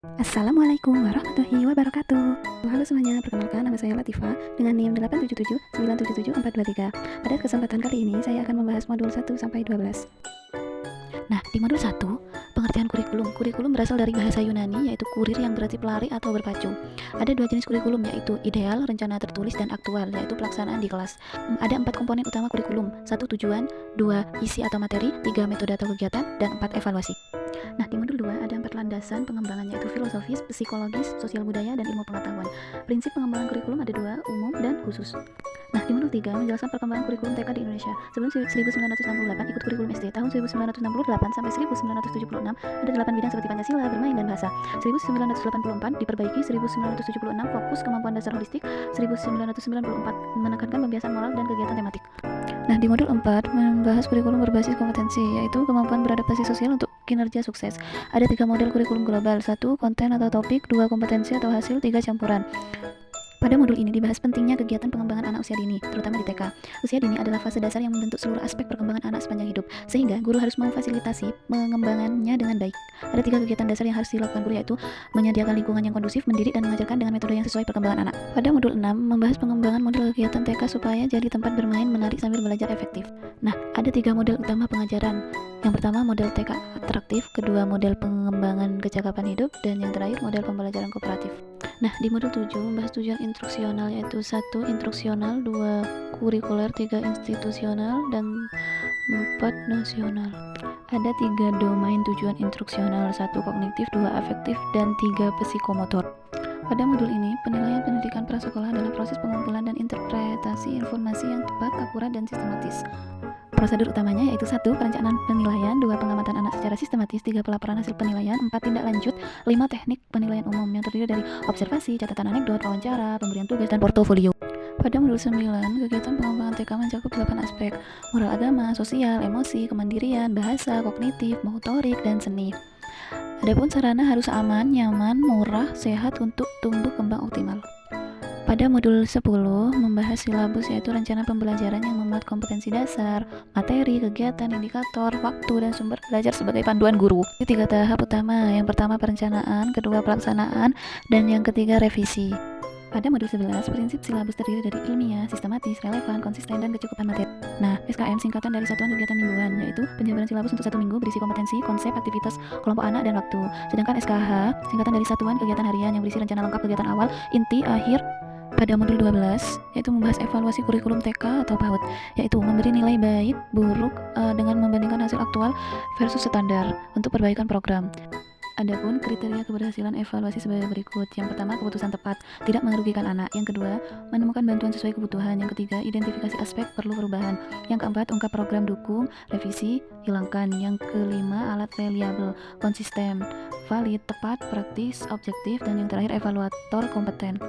Assalamualaikum warahmatullahi wabarakatuh. Halo semuanya, perkenalkan nama saya Latifah dengan NIM 877977423. Pada kesempatan kali ini saya akan membahas modul 1 sampai 12. Nah, di modul 1, pengertian kurikulum. Kurikulum berasal dari bahasa Yunani yaitu kurir yang berarti pelari atau berpacu. Ada dua jenis kurikulum yaitu ideal, rencana tertulis, dan aktual yaitu pelaksanaan di kelas. Ada 4 komponen utama kurikulum: 1 tujuan, 2 isi atau materi, 3 metode atau kegiatan, dan 4 evaluasi. Nah, di modul 2 ada 4 landasan pengembangan yaitu filosofis, psikologis, sosial budaya, dan ilmu pengetahuan. Prinsip pengembangan kurikulum ada 2, umum dan khusus. Nah, di modul 3 menjelaskan perkembangan kurikulum TK di Indonesia. Sebelum 1968 ikut kurikulum SD. Tahun 1968 sampai 1976 ada 8 bidang seperti Pancasila, bermain, dan bahasa. 1984 diperbaiki, 1976 fokus kemampuan dasar holistik, 1994 menekankan pembiasan moral dan kegiatan tematik. Nah, di modul 4 membahas kurikulum berbasis kompetensi, yaitu kemampuan beradaptasi sosial untuk kinerja sukses. Ada 3 model kurikulum global: 1 konten atau topik, 2 kompetensi atau hasil, 3 campuran. Pada modul ini dibahas pentingnya kegiatan pengembangan anak usia dini, terutama di TK. Usia dini adalah fase dasar yang membentuk seluruh aspek perkembangan anak sepanjang hidup, sehingga guru harus memfasilitasi pengembangannya dengan baik. Ada 3 kegiatan dasar yang harus dilakukan guru, yaitu menyediakan lingkungan yang kondusif, mendidik, dan mengajarkan dengan metode yang sesuai perkembangan anak. Pada modul 6 membahas pengembangan model kegiatan TK supaya jadi tempat bermain menarik sambil belajar efektif. Nah, ada 3 model utama pengajaran. Yang pertama model TK atraktif, kedua model pengembangan kecakapan hidup, dan yang terakhir model pembelajaran kooperatif. Nah, di modul 7 membahas tujuan instruksional, yaitu 1 instruksional, 2 kurikuler, 3 institusional, dan 4 nasional. Ada 3 domain tujuan instruksional, 1 kognitif, 2 afektif, dan 3 psikomotor. Pada modul ini, penilaian pendidikan prasekolah adalah proses pengumpulan dan interpretasi informasi yang tepat, akurat, dan sistematis. Prosedur utamanya yaitu 1 perencanaan penilaian, 2 pengamatan anak secara sistematis, 3 pelaporan hasil penilaian, 4 tindak lanjut, 5 teknik penilaian umum yang terdiri dari observasi, catatan anekdot, wawancara, pemberian tugas, dan portofolio. Pada modul 9, kegiatan pengembangan TK mencakup 8 aspek: moral agama, sosial, emosi, kemandirian, bahasa, kognitif, motorik, dan seni. Adapun sarana harus aman, nyaman, murah, sehat untuk tumbuh kembang optimal. Pada modul 10 membahas silabus, yaitu rencana pembelajaran yang memuat kompetensi dasar, materi, kegiatan, indikator, waktu, dan sumber belajar sebagai panduan guru. Ini 3 tahap utama. Yang pertama perencanaan, kedua pelaksanaan, dan yang ketiga revisi. Pada modul 11, prinsip silabus terdiri dari ilmiah, sistematis, relevan, konsisten, dan kecukupan materi. Nah, SKM singkatan dari satuan kegiatan mingguan, yaitu penjabaran silabus untuk 1 minggu berisi kompetensi, konsep, aktivitas, kelompok anak, dan waktu. Sedangkan SKH singkatan dari satuan kegiatan harian yang berisi rencana lengkap kegiatan awal, inti, akhir. Pada modul 12, yaitu membahas evaluasi kurikulum TK atau PAUD, yaitu memberi nilai baik, buruk dengan membandingkan hasil aktual versus standar untuk perbaikan program. Adapun kriteria keberhasilan evaluasi sebagai berikut. Yang pertama, keputusan tepat, tidak merugikan anak. Yang kedua, menemukan bantuan sesuai kebutuhan. Yang ketiga, identifikasi aspek perlu perubahan. Yang keempat, ungkap program dukung, revisi, hilangkan. Yang kelima, alat reliable, konsisten, valid, tepat, praktis, objektif, dan yang terakhir, evaluator kompeten.